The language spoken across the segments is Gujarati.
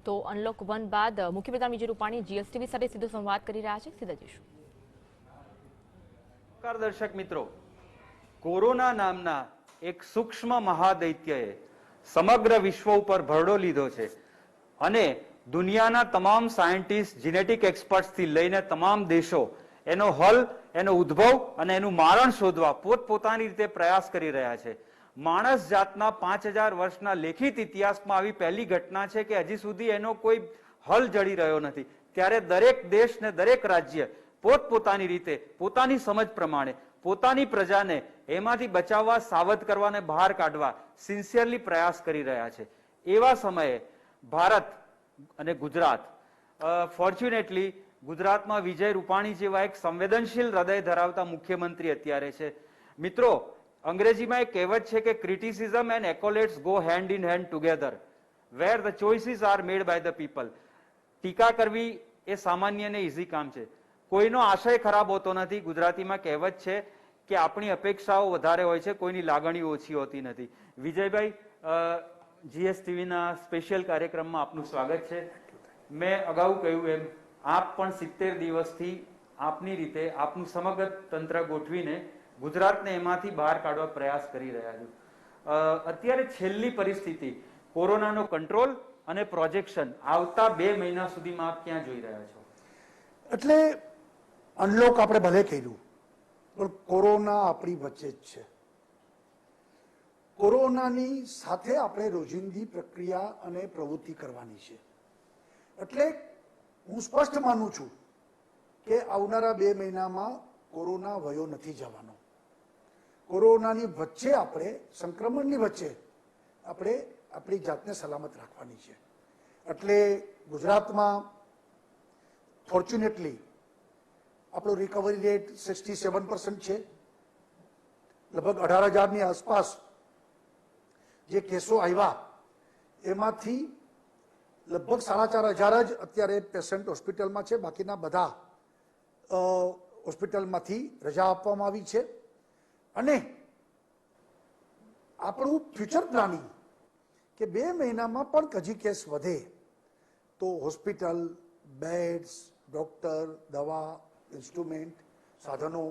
તો અનલોક 1 બાદ મુખ્યમંત્રી વિજય રૂપાણી જીએસટીવી સાથે સીધો સંવાદ કરી રહ્યા છે. સીધા જઈશું. દર્શક મિત્રો, કોરોના નામના એક સૂક્ષ્મ મહાદૈત્યએ સમગ્ર વિશ્વ ઉપર ભરડો લીધો છે અને દુનિયાના તમામ સાયન્ટિસ્ટ, જીનેટિક એક્સપર્ટ્સ થી લઈને તમામ દેશો એનો હલ, એનો ઉદ્ભવ અને એનું મારણ શોધવા પોતપોતાની રીતે પ્રયાસ કરી રહ્યા છે. માણસ જાતના 5000 વર્ષના લેખિત ઇતિહાસમાં આવી પહેલી ઘટના છે કે હજી સુધી એનો કોઈ હલ જડી રહ્યો નથી. ત્યારે દરેક દેશ ને દરેક રાજ્ય પોતપોતાની રીતે, પોતાની સમજ પ્રમાણે પોતાની પ્રજાને એમાંથી બચાવવા, સાવધ કરવા અને બહાર કાઢવા સિન્સિયરલી પ્રયાસ કરી રહ્યા છે. એવા સમયે ભારત અને ગુજરાત, ફોર્ચ્યુનેટલી ગુજરાતમાં વિજય રૂપાણી જેવા એક સંવેદનશીલ હૃદય ધરાવતા મુખ્યમંત્રી અત્યારે છે. મિત્રો, અંગ્રેજીમાં એક કહેવત છે કે criticism and accolades go hand in hand together where the choices are made by the people. ટીકા કરવી એ સામાન્ય ને ઇઝી કામ છે. કોઈનો આશય ખરાબ હોતો નથી. ગુજરાતીમાં કહેવત છે કે આપણી અપેક્ષાઓ વધારે હોય છે, કોઈની લાગણીઓ ઓછી હોતી નથી. વિજયભાઈ, જીએસટીવીના સ્પેશિયલ કાર્યક્રમમાં આપનું સ્વાગત છે. મેં અગાઉ કહ્યું એમ આપ પણ 70 દિવસથી આપની રીતે આપનું સમગ્ર તંત્ર ગોઠવીને ગુજરાતને એમાંથી બહાર કાઢવા પ્રયાસ કરી રહ્યા છો. અત્યારે છેલ્લી પરિસ્થિતિ, કોરોનાનો કંટ્રોલ અને પ્રોજેક્શન આવતા 2 મહિના સુધીમાં આપ ક્યાં જોઈ રહ્યા છો? એટલે અનલોક આપણે ભલે કર્યું, પણ કોરોના આપણી વચ્ચે જ છે. કોરોનાની સાથે આપણે રોજિંદી પ્રક્રિયા અને પ્રવૃત્તિ કરવાની છે. એટલે હું સ્પષ્ટ માનું છું કે આવનારા 2 મહિનામાં કોરોના વયો નથી જવાનો. કોરોનાની વચ્ચે આપણે, સંક્રમણની વચ્ચે આપણે આપણી જાતને સલામત રાખવાની છે. એટલે ગુજરાતમાં ફોર્ચ્યુનેટલી આપણો રિકવરી રેટ 67% છે. લગભગ 18,000ની આસપાસ જે કેસો આવ્યા એમાંથી લગભગ 4,500 જ અત્યારે પેશન્ટ હોસ્પિટલમાં છે. બાકીના બધા હોસ્પિટલમાંથી રજા આપવામાં આવી છે. અને આપણું ફ્યુચર પ્લાનિંગ કે 2 મહિનામાં પણ હજી કેસ વધે તો હોસ્પિટલ, બેડ્સ, ડોક્ટર, દવા, ઇન્સ્ટ્રુમેન્ટ, સાધનો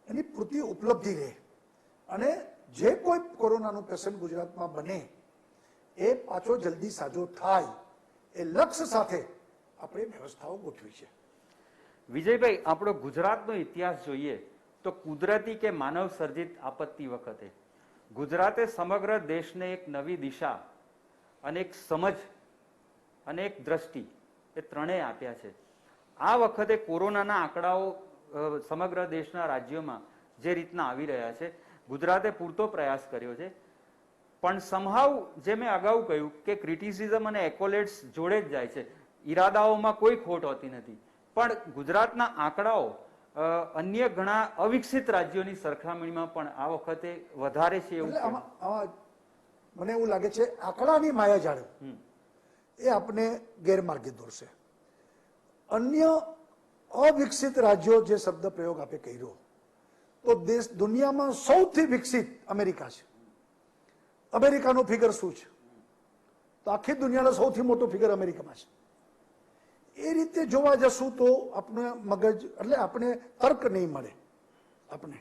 એની પૂરતી ઉપલબ્ધિ રહે અને જે કોઈ કોરોનાનું પેશન્ટ ગુજરાતમાં બને એ પાછો જલ્દી સાજો થાય એ લક્ષ્ય સાથે આપણે વ્યવસ્થાઓ ગોઠવી છે. વિજયભાઈ, આપણો ગુજરાતનો ઇતિહાસ જોઈએ તો કુદરતી કે માનવ સર્જિત આપત્તિ વખતે ગુજરાતે સમગ્ર દેશને એક નવી દિશા અને એક સમજ અને એક દ્રષ્ટિ એ ત્રણેય આપ્યા છે. આ વખતે કોરોનાના આંકડાઓ સમગ્ર દેશના રાજ્યોમાં જે રીતના આવી રહ્યા છે, ગુજરાતે પૂરતો પ્રયાસ કર્યો છે. પણ સમહાવ, જે મેં અગાઉ કહ્યું કે ક્રિટિસિઝમ અને એકોલેટ્સ જોડે જ જાય છે, ઈરાદાઓમાં કોઈ ખોટ હોતી નથી. પણ ગુજરાતના આંકડાઓ અન્ય ઘણા અવિકસિત રાજ્યોની સરખામણીમાં પણ આ વખતે વધારે છે એવું મને એવું લાગે છે. આંકડાની માયાજાળ એ આપણે ગેરમાર્ગે દોરશે. અન્ય અવિકસિત રાજ્યો જે શબ્દ પ્રયોગ આપે કર્યો તો દેશ દુનિયામાં સૌથી વિકસિત અમેરિકા છે. અમેરિકાનું ફિગર શું છે? તો આખી દુનિયાનો સૌથી મોટો ફિગર અમેરિકામાં છે. એ રીતે જોવા જશું તો આપણે મગજ, એટલે આપણે તર્ક નહીં મળે આપણે.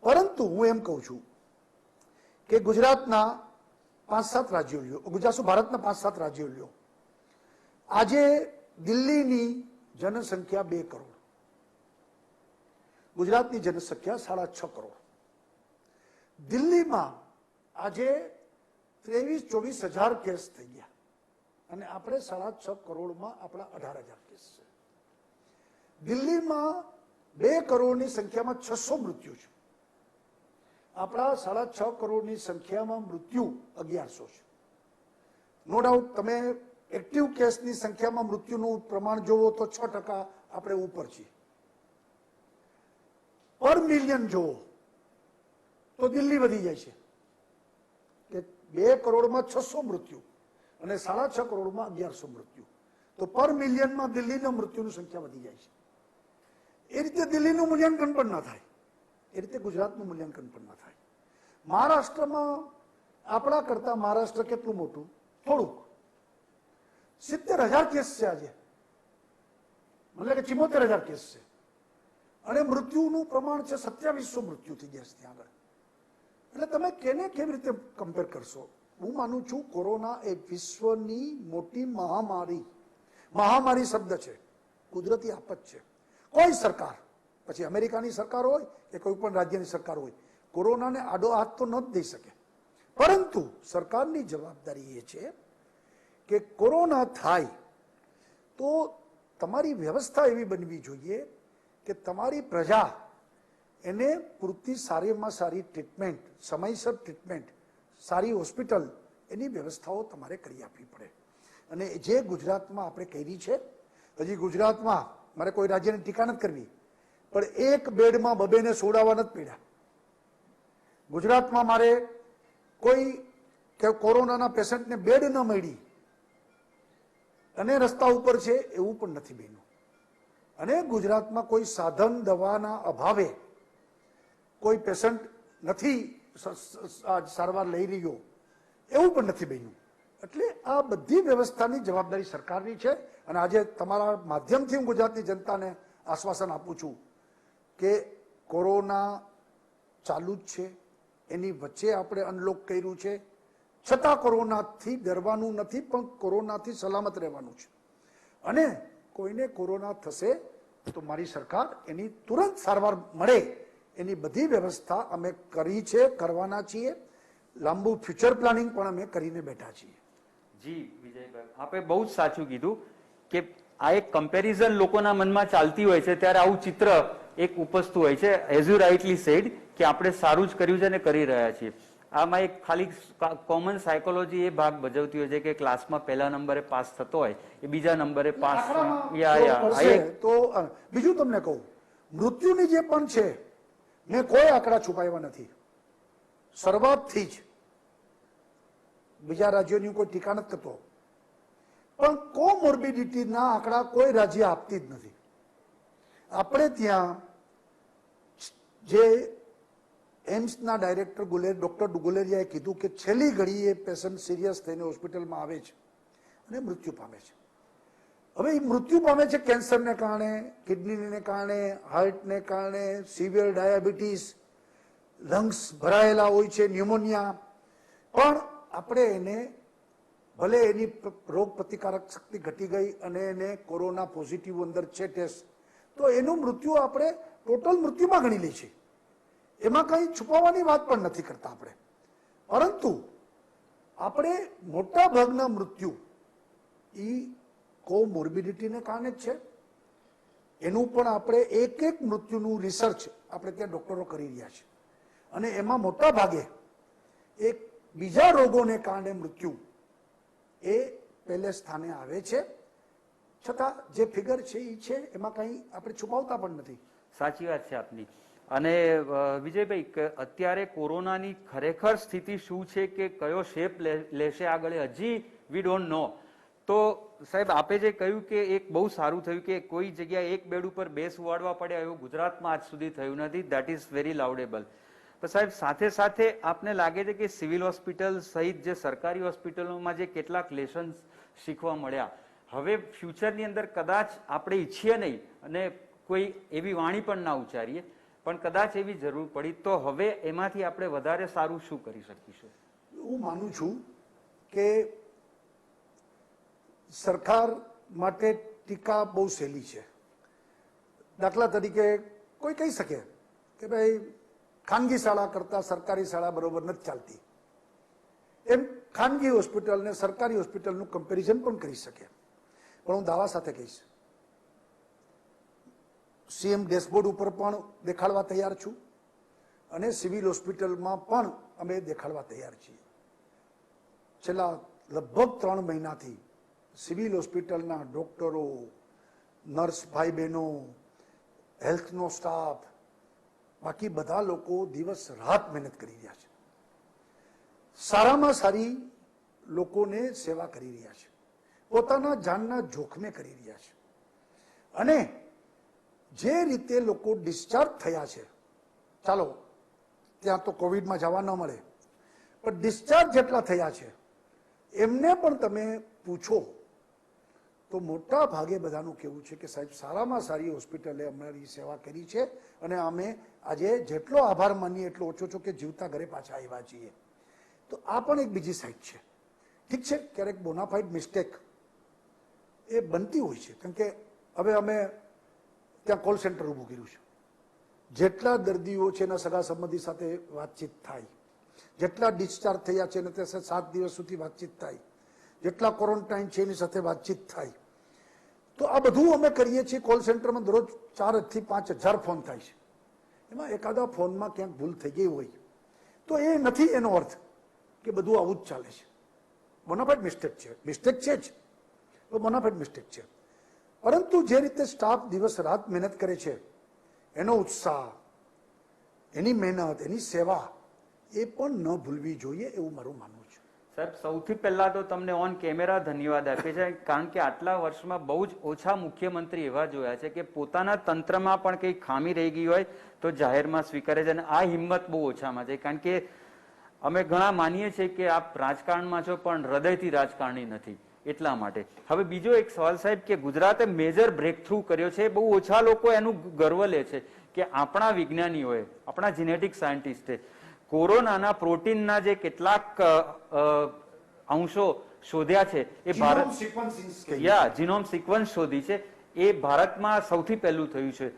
પરંતુ હું એમ કહું છું કે ગુજરાતના 5-7 રાજ્યો લ્યો, ભારતના 5-7 રાજ્યો લ્યો. આજે દિલ્હીની જનસંખ્યા 2 કરોડ, ગુજરાતની જનસંખ્યા 6.5 કરોડ. દિલ્હીમાં આજે 23-24 હજાર કેસ થઈ ગયા અને આપણે 6.5 કરોડમાં આપણા 18,000 કેસ છે. દિલ્હીમાં 2 કરોડની સંખ્યામાં 600 મૃત્યુ છે. આપણા 6.5 કરોડની સંખ્યામાં મૃત્યુ 1100 છે. નો ડાઉટ તમે એક્ટિવ કેસની સંખ્યામાં મૃત્યુનું પ્રમાણ જોવો તો 6% આપણે ઉપર છીએ. પર મિલિયન જોવો તો દિલ્હી વધી જાય છે કે 2 કરોડમાં 600 મૃત્યુ અને 6.5 કરોડમાં 1100 મૃત્યુ. તો પર મિલિયનમાં દિલ્હીના મૃત્યુની સંખ્યા વધી જાય છે. એ રીતે દિલ્હીનું મૂલ્યાંકન પણ ના થાય, એ રીતે ગુજરાતનું મૂલ્યાંકન પણ ના થાય. મહારાષ્ટ્રમાં આપણા કરતા મહારાષ્ટ્ર કેટલું મોટું? થોડુંક. 70,000 કેસ છે આજે, મતલબ કે 74,000 કેસ છે, અને મૃત્યુનું પ્રમાણ છે 2700 મૃત્યુ થઈ ગયા છે ત્યાં આગળ. એટલે તમે કેને કેવી રીતે કમ્પેર કરશો? હું માનું છું કોરોના એ વિશ્વની મોટી મહામારી શબ્દ છે, કુદરતી આફત છે. કોઈ સરકાર, પછી અમેરિકાની સરકાર હોય કે કોઈ પણ રાજ્યની સરકાર હોય, કોરોનાને આડો હાથ તો ન જ દઈ શકે. પરંતુ સરકારની જવાબદારી એ છે કે કોરોના થાય તો તમારી વ્યવસ્થા એવી બનવી જોઈએ કે તમારી પ્રજા એને પૂરતી સારીમાં સારી ટ્રીટમેન્ટ, સમયસર ટ્રીટમેન્ટ, સારી હોસ્પિટલ, એની વ્યવસ્થાઓ તમારે કરી આપવી પડે. અને જે ગુજરાતમાં આપણે કરી છે, હજી ગુજરાતમાં મારે કોઈ રાજ્યની ટીકા નથી કરવી, પણ એક બેડમાં બબેને સોડાવા નથી પડ્યા. ગુજરાતમાં મારે કોઈ કોરોનાના પેશન્ટને બેડ ન મળી અને રસ્તા ઉપર છે એવું પણ નથી બન્યું. અને ગુજરાતમાં કોઈ સાધન દવાના અભાવે કોઈ પેશન્ટ નથી સારવાર લઈ રહ્યો એવું પણ નથી બન્યું. એટલે આ બધી વ્યવસ્થાની જવાબદારી સરકારની છે. અને આજે તમારા માધ્યમથી હું ગુજરાતની જનતાને આશ્વાસન આપું છું કે કોરોના ચાલુ જ છે, એની વચ્ચે આપણે અનલોક કર્યું છે, છતાં કોરોનાથી ડરવાનું નથી, પણ કોરોનાથી સલામત રહેવાનું છે. અને કોઈને કોરોના થશે તો મારી સરકાર એની તુરંત સારવાર મળે એની બધી વ્યવસ્થા અમે કરી છે, કરવાના છીએ. લાંબુ ફ્યુચર પ્લાનિંગ પણ અમે કરીને બેઠા છીએ. જી વિજયભાઈ, આપે બહુ જ સાચું કીધું કે આ એક કમ્પેરિઝન લોકોના મનમાં ચાલતી હોય છે ત્યારે આવું ચિત્ર એક ઉપસતું હોય છે. એઝ યુ રાઇટલી સેડ કે આપણે સારું જ કર્યું છે અને કરી રહ્યા છીએ. આમાં એક ખાલી કોમન સાયકોલોજી એ ભાગ ભજવતી હોય છે કે ક્લાસમાં પહેલા નંબરે પાસ થતો હોય એ બીજા નંબરે પાસ. તો બીજું તમને કહું, મૃત્યુની જે પણ છે મેં કોઈ આંકડા છુપાવ્યા નથી. શરૂઆતથી જ બીજા રાજ્યોની કોઈ ટીકા નથી કરતો, પણ કોમોર્બિડિટીના આંકડા કોઈ રાજ્ય આપતી જ નથી. આપણે ત્યાં જે એમ્સના ડાયરેક્ટર ડોક્ટર ગુલેરિયાએ કીધું કે છેલ્લી ઘડીએ પેશન્ટ સિરિયસ થઈને હોસ્પિટલમાં આવે છે અને મૃત્યુ પામે છે. હવે એ મૃત્યુ પામે છે કેન્સરને કારણે, કિડનીને કારણે, હાર્ટને કારણે, સિવિયર ડાયાબિટીસ, લંગ્સ ભરાયેલા હોય છે, ન્યુમોનિયા. પણ આપણે એને ભલે એની રોગ પ્રતિકારક શક્તિ ઘટી ગઈ અને એને કોરોના પોઝિટિવ અંદર છે ટેસ્ટ, તો એનું મૃત્યુ આપણે ટોટલ મૃત્યુમાં ગણી લઈએ છીએ. એમાં કંઈ છુપાવવાની વાત પણ નથી કરતા આપણે. પરંતુ આપણે મોટા ભાગના મૃત્યુ એ કોમોર્બિડિટીને કારણે જ છે. એનું પણ આપણે એક મૃત્યુનું રિસર્ચ આપણે ત્યાં ડોક્ટરો કરી રહ્યા છે. અને એમાં મોટા ભાગે એક બીજા રોગોને કારણે મૃત્યુ એ પહેલે સ્થાને આવે છે. છતાં જે ફિગર છે એ છે, એમાં કંઈ આપણે છુપાવતા પણ નથી. સાચી વાત છે આપની. અને વિજયભાઈ, અત્યારે કોરોનાની ખરેખર સ્થિતિ શું છે કે કયો શેપ લેશે આગળ, હજી વી ડોન્ટ નો. તો સાહેબ, આપે જે કહ્યું કે એક બહુ સારું થયું કે કોઈ જગ્યાએ એક બેડ ઉપર 2 સુવાડવા પડ્યા, એવું ગુજરાતમાં આજ સુધી થયું નથી. That is very laudable. તો સાહેબ, સાથે સાથે આપને લાગે છે કે સિવિલ હોસ્પિટલ સહિત જે સરકારી હોસ્પિટલોમાં જે કેટલાક લેસન્સ શીખવા મળ્યા, હવે ફ્યુચરની અંદર કદાચ આપણે ઈચ્છીએ નહીં અને કોઈ એવી વાણી પણ ના ઉચ્ચારીએ, પણ કદાચ એવી જરૂર પડી તો હવે એમાંથી આપણે વધારે સારું શું કરી શકીશું? હું માનું છું કે સરકાર માટે ટીકા બહુ સહેલી છે. દાખલા તરીકે કોઈ કહી શકે કે ભાઈ ખાનગી શાળા કરતા સરકારી શાળા બરોબર નથી ચાલતી, એમ ખાનગી હોસ્પિટલ ને સરકારી હોસ્પિટલનું કમ્પેરિઝન પણ કરી શકે. પણ હું દાવા સાથે કહીશ, સીએમ ડેશબોર્ડ ઉપર પણ દેખાડવા તૈયાર છું અને સિવિલ હોસ્પિટલમાં પણ અમે દેખાડવા તૈયાર છીએ. છેલ્લા લગભગ 3 મહિનાથી સિવિલ હોસ્પિટલના ડોક્ટરો, નર્સ ભાઈ બહેનો, હેલ્થનો સ્ટાફ, બાકી બધા લોકો દિવસ રાત મહેનત કરી રહ્યા છે. સારામાં સારી લોકોને સેવા કરી રહ્યા છે, પોતાના જાનના જોખમે કરી રહ્યા છે. અને જે રીતે લોકો ડિસ્ચાર્જ થયા છે, ચાલો ત્યાં તો કોવિડમાં જવા ન મળે, પણ ડિસ્ચાર્જ જેટલા થયા છે એમને પણ તમે પૂછો તો મોટા ભાગે બધાનું કહેવું છે કે સાહેબ સારામાં સારી હોસ્પિટલે અમારી સેવા કરી છે અને અમે આજે જેટલો આભાર માનીએ એટલો ઓછો છો કે જીવતા ઘરે પાછા આવ્યા છીએ. તો આ પણ એક બીજી સાઈડ છે. ઠીક છે, ક્યારેક બોનાફાઇડ મિસ્ટેક એ બનતી હોય છે, કારણ કે હવે અમે ત્યાં કોલ સેન્ટર ઊભું કર્યું છે. જેટલા દર્દીઓ છે એના સગા સંબંધી સાથે વાતચીત થાય, જેટલા ડિસ્ચાર્જ થયા છે એના સાથે 7 દિવસ સુધી વાતચીત થાય, જેટલા ક્વોરન્ટાઇન છે એની સાથે વાતચીત થાય. તો આ બધું અમે કરીએ છીએ. કોલ સેન્ટરમાં દરરોજ 4,000 થી 5,000 ફોન થાય છે. એમાં એકાદા ફોનમાં ક્યાંક ભૂલ થઈ ગઈ હોય તો એ નથી એનો અર્થ કે બધું આવું જ ચાલે છે. બોનાફાઇડ મિસ્ટેક છે, મિસ્ટેક છે જ, તો બોનાફાઇડ મિસ્ટેક છે. પરંતુ જે રીતે સ્ટાફ દિવસ રાત મહેનત કરે છે, એનો ઉત્સાહ, એની મહેનત, એની સેવા એ પણ ન ભૂલવી જોઈએ એવું મારું માનવું છે. સાહેબ, સૌથી પહેલા તો તમને ઓન કેમેરા ધન્યવાદ આપીએ છીએ, કારણ કે આટલા વર્ષમાં બહુ જ ઓછા મુખ્યમંત્રી એવા જોયા છે કે પોતાના તંત્રમાં પણ કંઈ ખામી રહી ગઈ હોય તો જાહેરમાં સ્વીકારે છે, અને આ હિંમત બહુ ઓછામાં છે. કારણ કે અમે ઘણા માનીએ છીએ કે આપ રાજકારણમાં છો પણ હૃદયથી રાજકારણી નથી, એટલા માટે. હવે બીજો એક સવાલ સાહેબ, કે ગુજરાતે મેજર બ્રેક થ્રુ કર્યો છે, બહુ ઓછા લોકો એનું ગર્વ લે છે કે આપણા વિજ્ઞાનીઓએ, આપણા જીનેટિક સાયન્ટિસ્ટે કોરોનાના પ્રોટીનના જે કેટલાક અંશો શોધ્યા છે એ ભારત જીનોમ સિક્વન્સ શોધી છે, એ ભારતમાં સૌથી પહેલું થયું છે.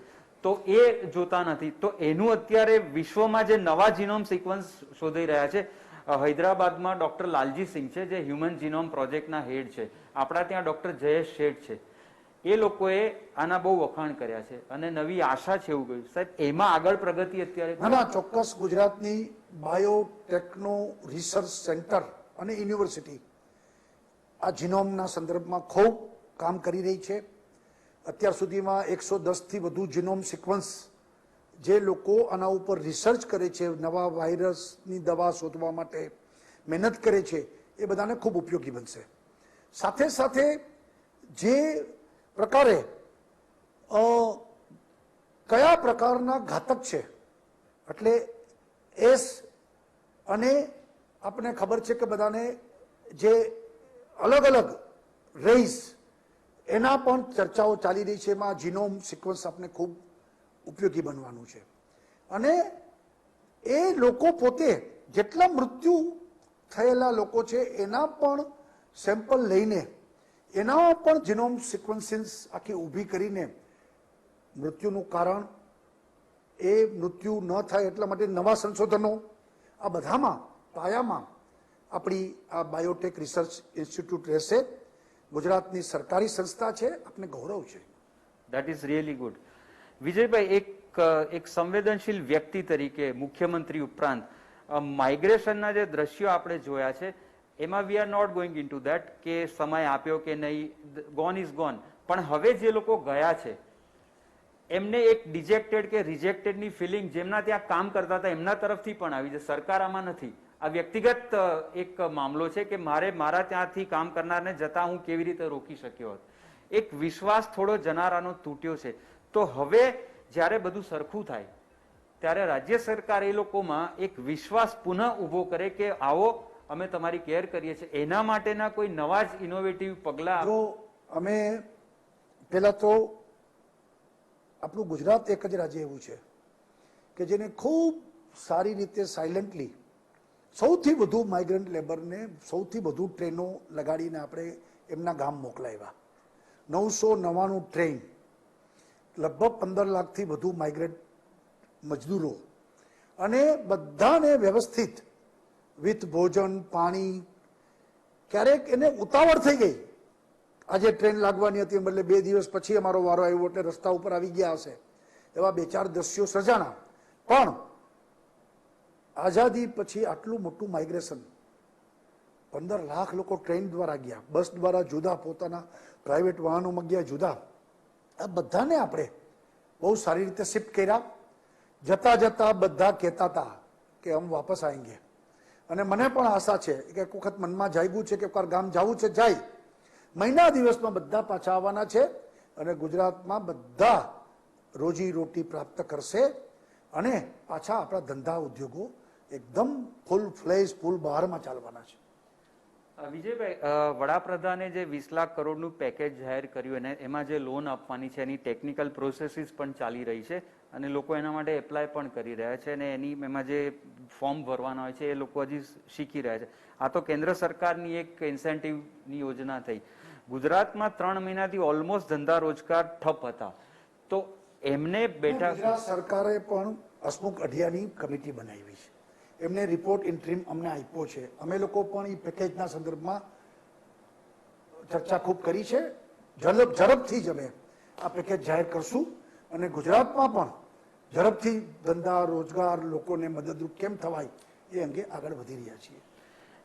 તો એ જોતા નથી. તો એનું અત્યારે વિશ્વમાં જે નવા જીનોમ સિક્વન્સ શોધી રહ્યા છે, હૈદરાબાદમાં ડોક્ટર લાલજી સિંહ છે જે હ્યુમન જીનોમ પ્રોજેક્ટના હેડ છે, આપણા ત્યાં ડોક્ટર જયેશ શેઠ છે, એ લોકોએ આના બહુ વખાણ કર્યા છે અને નવી આશા છે એવું કહ્યું. સાહેબ, એમાં આગળ પ્રગતિ અત્યારે ના, ચોક્કસ ગુજરાતની બાયોટેકનો રિસર્ચ સેન્ટર અને યુનિવર્સિટી આ જીનોમના સંદર્ભમાં ખૂબ કામ કરી રહી છે. અત્યાર સુધીમાં 110 થી વધુ જીનોમ સિક્વન્સ જે લોકો આના ઉપર રિસર્ચ કરે છે, નવા વાયરસની દવા શોધવા માટે મહેનત કરે છે, એ બધાને ખૂબ ઉપયોગી બનશે. સાથે સાથે જે પ્રકારે કયા પ્રકારના ઘાતક છે, એટલે એસ અને આપણને ખબર છે કે બધાને જે અલગ અલગ રેસ એના પણ ચર્ચાઓ ચાલી રહી છે. એમાં જીનોમ સિક્વન્સ આપણે ખૂબ ઉપયોગી બનવાનું છે. અને એ લોકો પોતે જેટલા મૃત્યુ થયેલા લોકો છે એના પણ સેમ્પલ લઈને એના પણ જીનોમ સિક્વન્સિસ આખી ઊભી કરીને મૃત્યુનું કારણ, એ મૃત્યુ ન થાય એટલા માટે નવા સંશોધનો, આ બધામાં પાયામાં આપણી આ બાયોટેક રિસર્ચ ઇન્સ્ટિટ્યૂટ રહેશે. ગુજરાતની સરકારી સંસ્થા છે, આપને ગૌરવ છે. That is really good. Vijaybhai, એક સંવેદનશીલ વ્યક્તિ તરીકે મુખ્યમંત્રી ઉપરાંત માઇગ્રેશનના જે દ્રશ્યો આપણે જોયા છે એમાં we are not going into that કે સમય આપ્યો કે નહીં, ગોન ઇઝ ગોન. પણ હવે જે લોકો ગયા છે એમને એક ડિજેક્ટેડ કે રિજેક્ટેડની ફિલિંગ જેમના ત્યાં કામ કરતા હતા એમના તરફથી પણ આવી છે. સરકાર આમાં નથી. આ વ્યક્તિગત એક મામલો છે કે મારા ત્યાંથી કામ કરનારને જતા હું કેવી રીતે રોકી શક્યો હોત. એક વિશ્વાસ થોડો જનારાનો તૂટ્યો છે. તો હવે જ્યારે બધું સરખું થાય ત્યારે રાજ્ય સરકાર એ લોકોમાં એક વિશ્વાસ પુનઃ ઉભો કરે કે આવો અમે તમારી કેર કરીએ છીએ, એના માટેના કોઈ નવા જ ઇનોવેટિવ પગલા. તો અમે પહેલા તો આપણું ગુજરાત એક જ રાજ્ય એવું છે કે જેને ખૂબ સારી રીતે સાયલેન્ટલી સૌથી વધુ માઇગ્રન્ટ લેબરને સૌથી વધુ ટ્રેનો લગાડીને આપણે એમના ગામ મોકલાવ્યા. 999 ટ્રેન, લગભગ 15 લાખથી વધુ માઇગ્રન્ટ મજદૂરો, અને બધાને વ્યવસ્થિત વિથ ભોજન, પાણી. ક્યારેક એને ઉતાવળ થઈ ગઈ, આજે ટ્રેન લાગવાની હતી બદલે 2 દિવસ પછી અમારો વારો આવ્યો એટલે રસ્તા ઉપર આવી ગયા હશે, એવા 2-4 દ્રશ્યો સર્જાણા. પણ આઝાદી પછી આટલું મોટું માઇગ્રેશન, 15 લાખ લોકો ટ્રેન દ્વારા ગયા, બસ દ્વારા જુદા, પોતાના પ્રાઇવેટ વાહનોમાં ગયા જુદા. આ બધાને આપણે બહુ સારી રીતે શિફ્ટ કર્યા. જતા જતા બધા કહેતા હતા કે હમ વાપસ આएंगे. અને મને પણ આશા છે કે એક વખત મનમાં જાગ્યું છે કે એકવાર ગામ જવું છે, જાય. મહિના દિવસમાં બધા પાછા આવવાના છે અને ગુજરાતમાં બધા રોજી રોટી પ્રાપ્ત કરશે અને પાછા આપણા ધંધા ઉદ્યોગો એકદમ ફૂલ ફ્લેશ, ફૂલ બહારમાં ચાલવાના છે. વિજયભાઈ, વડાપ્રધાને જે 20 લાખ કરોડનું પેકેજ જાહેર કર્યું અને એમાં જે લોન આપવાની છે એની ટેકનિકલ પ્રોસેસીસ પણ ચાલી રહી છે અને લોકો એના માટે એપ્લાય પણ કરી રહ્યા છે અને એમાં જે ફોર્મ ભરવાના હોય છે એ લોકો હજી શીખી રહ્યા છે. આ તો કેન્દ્ર સરકારની એક ઇન્સેન્ટિવની યોજના થઈ. ગુજરાતમાં 3 મહિનાથી ઓલમોસ્ટ ધંધા રોજગાર ઠપ હતા, તો એમને બેઠા ગુજરાત સરકારે પણ હસમુખ અઢિયાની કમિટી બનાવી છે. એમને રિપોર્ટ ઇન્ટ્રીમ અમને આપ્યો છે. અમે લોકો પણ એ પેકેજના સંદર્ભમાં ચર્ચા ખૂબ કરી છે. ઝડપથી જ અમે આ પેકેજ જાહેર કરશું અને ગુજરાતમાં પણ ઝડપથી ધંધા રોજગાર લોકોને મદદરૂપ કેમ થવાય એ અંગે આગળ વધી રહ્યા છીએ.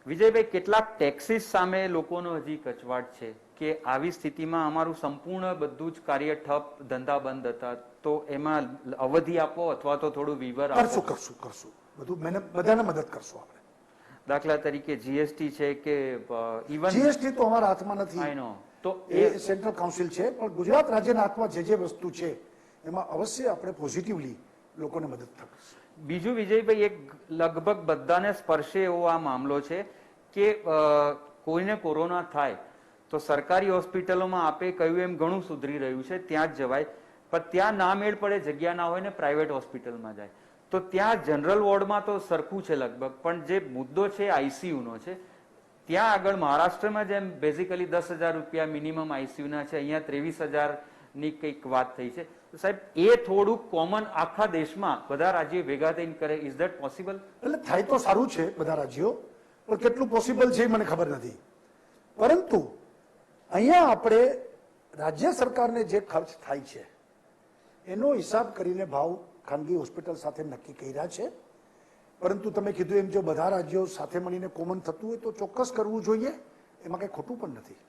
વિજયભાઈ, કેટલાક ટેક્સીસ સામે લોકોનો હજી કચવાટ છે કે આવી સ્થિતિમાં અમારું સંપૂર્ણ બધું જ કાર્ય ઠપ, ધંધા બંધ હતા, તો એમાં અવધિ આપો અથવા તો થોડું વિવર આપો. કરશું બધું બધાને મદદ કરશું આપણે. દાખલા તરીકે જીએસટી છે કે ઇવન જીએસટી તો અમારા હાથમાં નથી. આઈ નો, તો એ સેન્ટ્રલ કાઉન્સિલ છે, પણ ગુજરાત રાજ્યના હાથમાં જે વસ્તુ છે એમાં અવશ્ય આપણે પોઝિટિવલી લોકોને મદદ થશે. બીજું વિજયભાઈ, એક લગભગ બધાને સ્પર્શે એવો આ મામલો છે કે કોઈને કોરોના થાય તો સરકારી હોસ્પિટલોમાં આપે કહ્યું એમ ઘણું સુધરી રહ્યું છે, ત્યાં જ જવાય, પણ ત્યાં ના મેળ પડે, જગ્યા ના હોય ને પ્રાઇવેટ હોસ્પિટલમાં જાય, તો ત્યાં જનરલ વોર્ડમાં તો સરખું છે લગભગ, પણ જે મુદ્દો છે આઈસીયુ નો છે. ત્યાં આગળ મહારાષ્ટ્રમાં જેમ બેઝિકલી 10,000 રૂપિયા મિનિમમ આઈસીયુ ના છે, અહીંયા 23,000 ની કંઈક વાત થઈ છે. તો સાહેબ, એ થોડુંક કોમન આખા દેશમાં બધા રાજ્યો ભેગા થઈને કરે, ઇઝ ધેટ પોસિબલ? એટલે થાય તો સારું છે બધા રાજ્યો, પણ કેટલું પોસિબલ છે એ મને ખબર નથી. પરંતુ અહીંયા આપણે રાજ્ય સરકારને જે ખર્ચ થાય છે એનો હિસાબ કરીને ભાવ ખાનગી હોસ્પિટલ સાથે નક્કી કર્યા છે. પરંતુ તમે કીધું એમ જો બધા રાજ્યો સાથે મળીને કોમન થતું હોય તો ચોક્કસ કરવું જોઈએ, એમાં કંઈ ખોટું પણ નથી.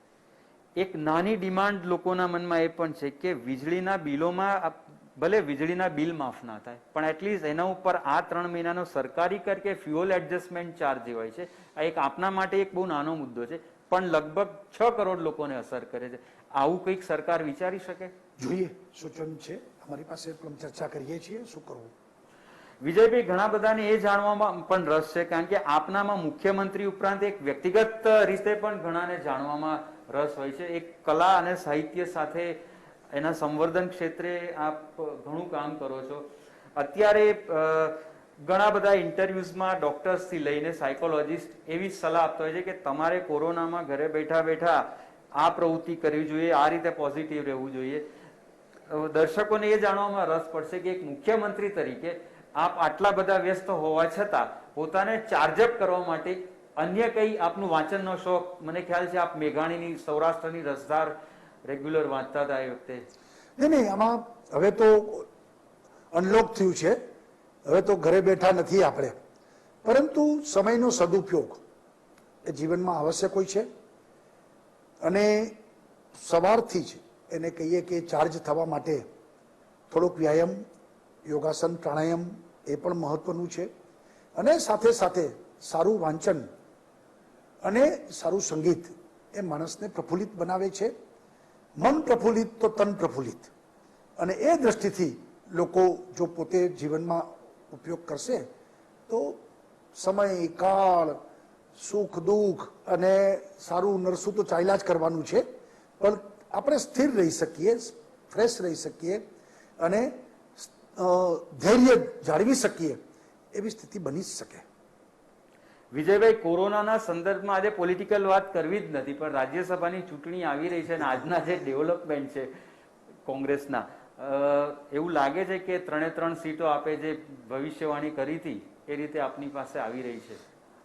એક નાની ડિમાન્ડ લોકોના મનમાં એ પણ છે કે વીજળીના બિલોમાં ભલે વીજળીના બિલ માફ ના થાય, પણ એટલીસ્ટ એના ઉપર આ 3 મહિનાનો સરકારી કર કે ફ્યુઅલ એડજસ્ટમેન્ટ ચાર્જ જે હોય છે, આ એક આપના માટે એક બહુ નાનો મુદ્દો છે, પણ લગભગ 6 કરોડ લોકોને અસર કરે છે. આવું કંઈક સરકાર વિચારી શકે? જોઈએ, સૂચન છે અમારી પાસે, ચર્ચા કરીએ છીએ શું કરવું. વિજયભાઈ, ઘણા બધાને એ જાણવામાં પણ રસ છે, કારણ કે આપનામાં મુખ્યમંત્રી ઉપરાંત એક વ્યક્તિગત રીતે પણ ઘણાને જાણવામાં રસ હોય છે. એક કલા અને સાહિત્ય સાથે એના સંવર્ધન ક્ષેત્રે આપ ઘણું કામ કરો છો. અત્યારે ઘણા બધા ઇન્ટરવ્યુઝમાં ડોક્ટર્સથી લઈને સાયકોલોજીસ્ટ એવી સલાહ આપતા હોય છે કે તમારે કોરોનામાં ઘરે બેઠા બેઠા આ પ્રવૃત્તિ કરવી જોઈએ, આ રીતે પોઝિટિવ રહેવું જોઈએ. દર્શકોને એ જાણવામાં રસ પડશે કે એક મુખ્યમંત્રી તરીકે આપ આટલા બધા વ્યસ્ત હોવા છતાં પોતાને ચાર્જઅપ કરવા માટે અન્ય કઈ આપનું વાંચનનો શોખ? મને ખ્યાલ છે આપ મેઘાણીની સૌરાષ્ટ્રની રસધાર રેગ્યુલર વાંચતા હતા એ વખતે. નહીં, આમાં હવે તો અનલોક થયું છે, હવે તો ઘરે બેઠા નથી આપણે, પરંતુ સમયનો સદુપયોગ એ જીવનમાં આવશ્યક હોય છે. અને સવારથી જ એને કહીએ કે ચાર્જ થવા માટે થોડોક વ્યાયામ, યોગાસન, પ્રાણાયામ એ પણ મહત્વનું છે. અને સાથે સાથે સારું વાંચન અને સારું સંગીત એ માણસને પ્રફુલ્લિત બનાવે છે. મન પ્રફુલ્લિત તો તન પ્રફુલ્લિત. અને એ દ્રષ્ટિથી લોકો જો પોતે જીવનમાં ઉપયોગ કરશે તો સમય, કાળ, સુખ દુઃખ અને સારું નરસું તો ચાલ્યા જ કરવાનું છે, પણ આપણે સ્થિર રહી શકીએ, ફ્રેશ રહી શકીએ અને ધૈર્ય જાળવી શકીએ એવી સ્થિતિ બની જ શકે. વિજયભાઈ, કોરોનાના સંદર્ભમાં આજે પોલિટિકલ વાત કરવી જ નથી, પણ રાજ્યસભાની ચૂંટણી આવી રહી છે અને આજના જે ડેવલપમેન્ટ છે કોંગ્રેસના, એવું લાગે છે કે 3 સીટો આપે જે ભવિષ્યવાણી કરી હતી એ રીતે આપની પાસે આવી રહી છે.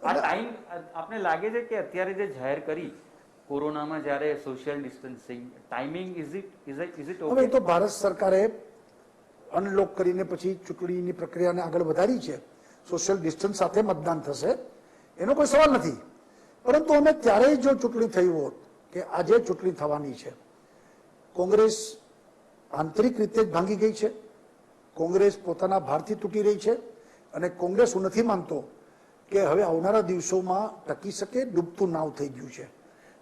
આ ટાઈમ આપને લાગે છે કે અત્યારે જે જાહેર કરી કોરોનામાં, જ્યારે social distancing timing, is it okay? હવે તો ભારત સરકારે અનલોક કરીને પછી ચૂંટણીની પ્રક્રિયાને આગળ વધારી છે. સોશિયલ ડિસ્ટન્સ સાથે મતદાન થશે, એનો કોઈ સવાલ નથી. પરંતુ અમે ત્યારે જો ચૂંટણી થઈ હોત કે આજે ચૂંટણી થવાની છે, કોંગ્રેસ આંતરિક રીતે જ ભાંગી ગઈ છે, કોંગ્રેસ પોતાના ભારથી તૂટી રહી છે, અને કોંગ્રેસ હું નથી માનતો કે હવે આવનારા દિવસોમાં ટકી શકે, ડૂબતું નાવ થઈ ગયું છે.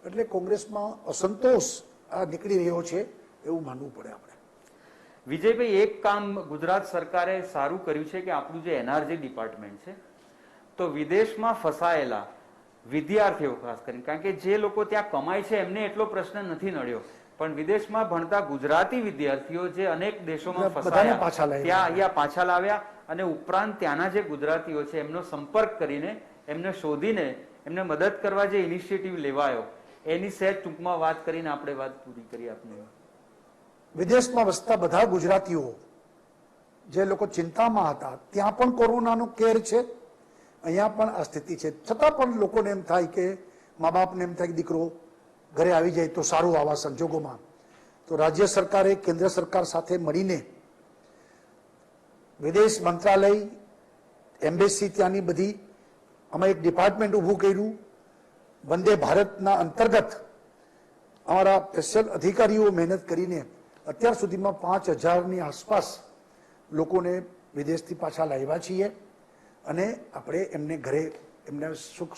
એટલે કોંગ્રેસમાં અસંતોષ આ નીકળી રહ્યો છે એવું માનવું પડે આપણે. વિજયભાઈ, એક કામ ગુજરાત સરકારે સારું કર્યું છે કે આપણું જે એનઆરજી ડિપાર્ટમેન્ટ છે, તો વિદેશમાં ફસાયેલા વિદ્યાર્થીઓ ખાસ કરીને, કારણ કે જે લોકો ત્યાં કમાય છે એમને એટલો પ્રશ્ન નથી નડ્યો, પણ વિદેશમાં ભણતા ગુજરાતી વિદ્યાર્થીઓ જે અનેક દેશોમાં બધાને ફસાયા પાછા લાવ્યા. ત્યાં અહીંયા પાછા લાવ્યા, અને ઉપરાંત ત્યાંના જે ગુજરાતીઓ છે એમનો સંપર્ક કરીને એમને શોધીને એમને મદદ કરવા જે ઇનિશિયેટિવ લેવાયો એની સહેજ ટૂંકમાં વાત કરીને આપણે વાત પૂરી કરી આપને. વિદેશમાં વસતા બધા ગુજરાતીઓ જે લોકો ચિંતામાં હતા ત્યાં પણ કોરોનાનો કેર છે, અહીંયા પણ આ સ્થિતિ છે. છતાં પણ લોકોને એમ થાય કે મા બાપને એમ થાય કે દીકરો ઘરે આવી જાય તો સારું આવા સંજોગોમાં. તો રાજ્ય સરકારે કેન્દ્ર સરકાર સાથે મળીને વિદેશ મંત્રાલય, એમ્બેસી ત્યાંની બધી અમે એક ડિપાર્ટમેન્ટ ઊભું કર્યું. વંદે ભારતના અંતર્ગત અમારા સ્પેશિયલ અધિકારીઓ મહેનત કરીને અત્યાર સુધીમાં 5000ની આસપાસ લોકોને વિદેશથી પાછા લાવ્યા છીએ, અને આપણે એમને ઘરે એમને સુખ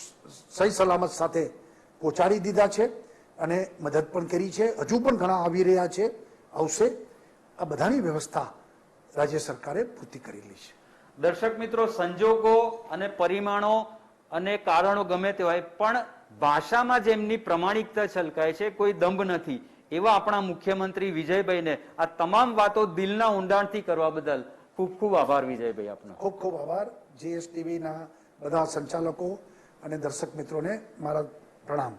સહી સલામત સાથે પહોંચાડી દીધા છે અને મદદ પણ કરી છે. હજુ પણ ઘણા આવી રહ્યા છે, આવશે. આ બધાની વ્યવસ્થા રાજ્ય સરકારે પૂર્તિ કરેલી છે. દર્શક મિત્રો, સંજોગો અને પરિમાણો અને કારણો ગમે તે હોય, પણ ભાષામાં જેમની પ્રમાણિકતા છલકાય છે, કોઈ દંભ નથી, એવા આપણા મુખ્યમંત્રી વિજયભાઈને આ તમામ વાતો દિલના ઊંડાણથી કરવા બદલ ખૂબ ખૂબ આભાર વિજયભાઈ આપનો. ખૂબ ખૂબ આભાર. GSTVના બધા સંચાલકો અને દર્શક મિત્રોને મારા પ્રણામ.